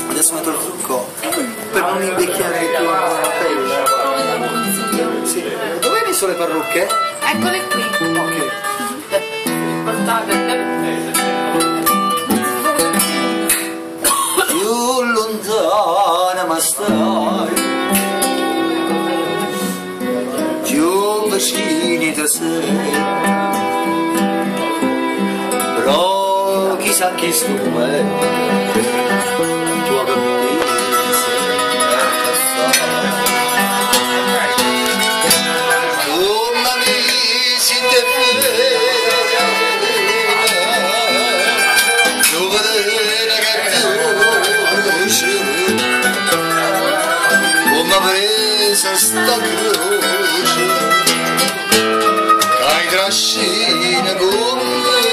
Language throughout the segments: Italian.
Adesso metto il trucco per non invecchiare più la pelle. Sì. Dove hai messo le parrucche? Eccole qui. Ok. Più lontana ma stai, più vicini da sé. Però chissà chi sto è, tua bellezza come mi si te dove la gattuccia come presa sta croce hai trascina con me.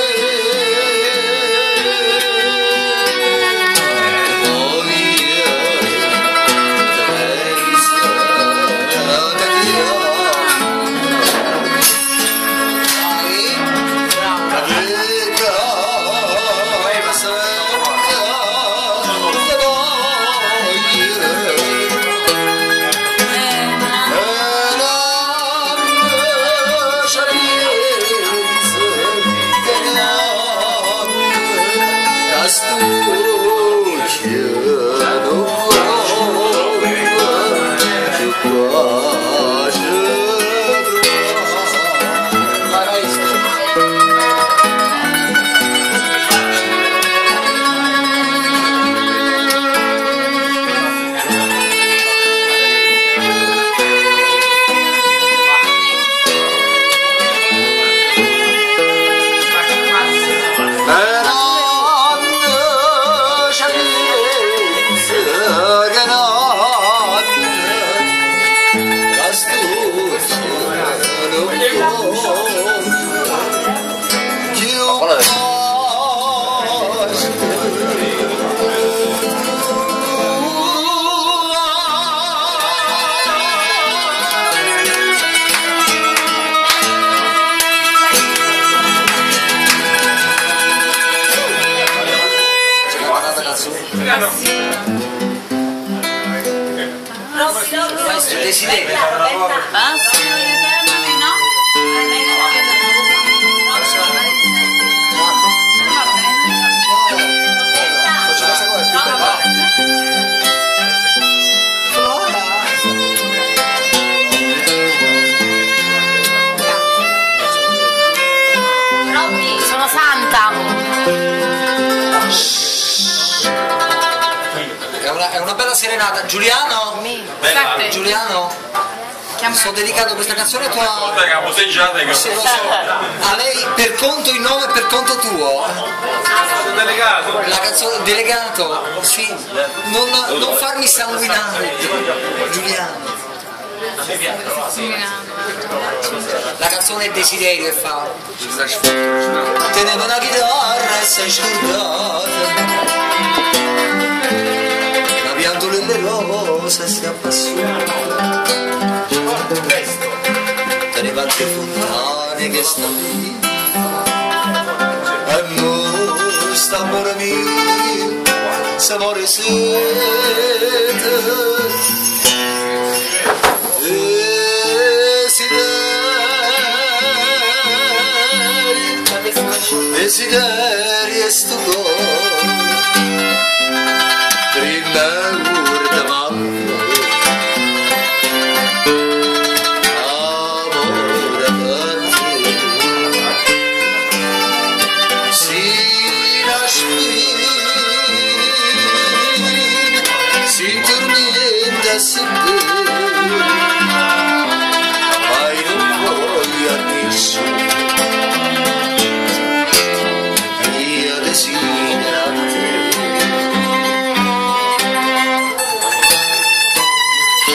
Questo desiderio. Sono santa. È una bella serenata. Giuliano? Giuliano? Sto dedicando questa canzone a tua... Sì, lo so. A lei per conto il nome e per conto tuo. Delegato. La canzone delegato, sì. Non farmi sanguinare, Giuliano. La canzone è Desiderio e fa. Tenevo una chitarra e sei scordata. La piantola e le rose si appassiona. Teneva anche fontane che sta lì. E mo sta amore mio, se muore sete. Desideri e sto cuore, per il